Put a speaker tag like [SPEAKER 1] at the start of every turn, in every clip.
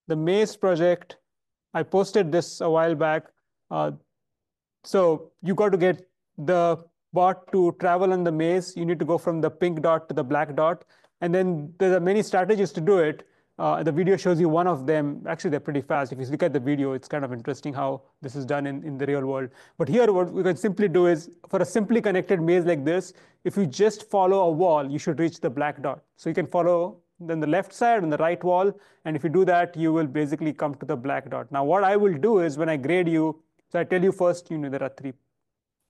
[SPEAKER 1] the maze project, I posted this a while back. Uh, so you got to get the bot to travel on the maze. You need to go from the pink dot to the black dot. And then there are many strategies to do it. The video shows you one of them. Actually, they're pretty fast. If you look at the video, it's kind of interesting how this is done in the real world. But here, what we can simply do is, for a simply connected maze like this, if you just follow a wall, you should reach the black dot. So you can follow then the left side and the right wall. And if you do that, you will basically come to the black dot. Now, what I will do is when I grade you, so I tell you first, there are three.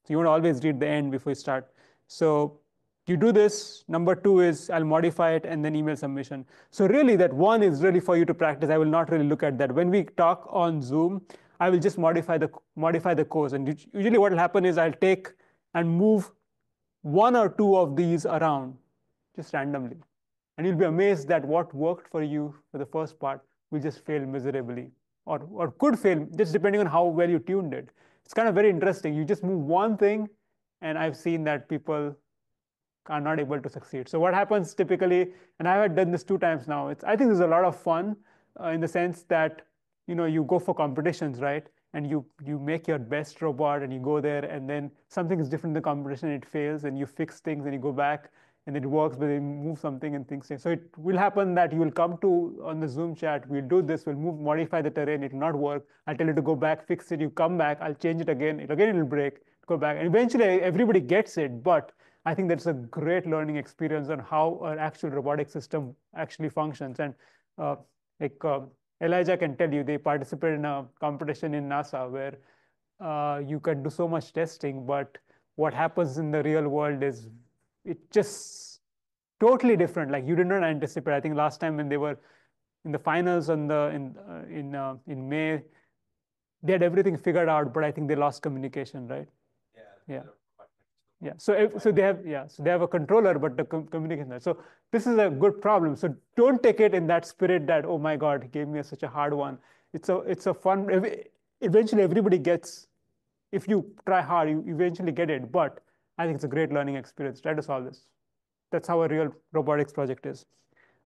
[SPEAKER 1] So you want to always read the end before you start. So you do this. Number two is I'll modify it and then email submission. So really that one is really for you to practice. I will not really look at that. When we talk on Zoom, I will just modify the course. And usually what will happen is I'll take and move one or two of these around just randomly. And you'll be amazed that what worked for you for the first part will just fail miserably or could fail just depending on how well you tuned it. It's kind of very interesting. You just move one thing, and I've seen that people are not able to succeed. So what happens typically, and I have done this 2 times now, I think there's a lot of fun in the sense that you go for competitions, right? And you make your best robot and you go there, and then something is different in the competition and it fails, and you fix things and you go back and it works, but they move something and things change. So it will happen that you will come to on the Zoom chat, we'll do this, we'll modify the terrain, it will not work. I'll tell you to go back, fix it, you come back, I'll change it again, it will break, go back. And eventually everybody gets it, but I think that's a great learning experience on how an actual robotic system actually functions. And uh, like Elijah can tell you, they participated in a competition in NASA where you can do so much testing, but what happens in the real world is it just totally different. Like you did not anticipate. I think last time when they were in the finals on the in May, they had everything figured out, but I think they lost communication, right? Yeah. Yeah. So they have a controller, but the communication. So this is a good problem. So don't take it in that spirit that, oh my God, he gave me such a hard one. It's a fun. Eventually, everybody gets. If you try hard, you eventually get it. But I think it's a great learning experience. Try to solve this. That's how a real robotics project is.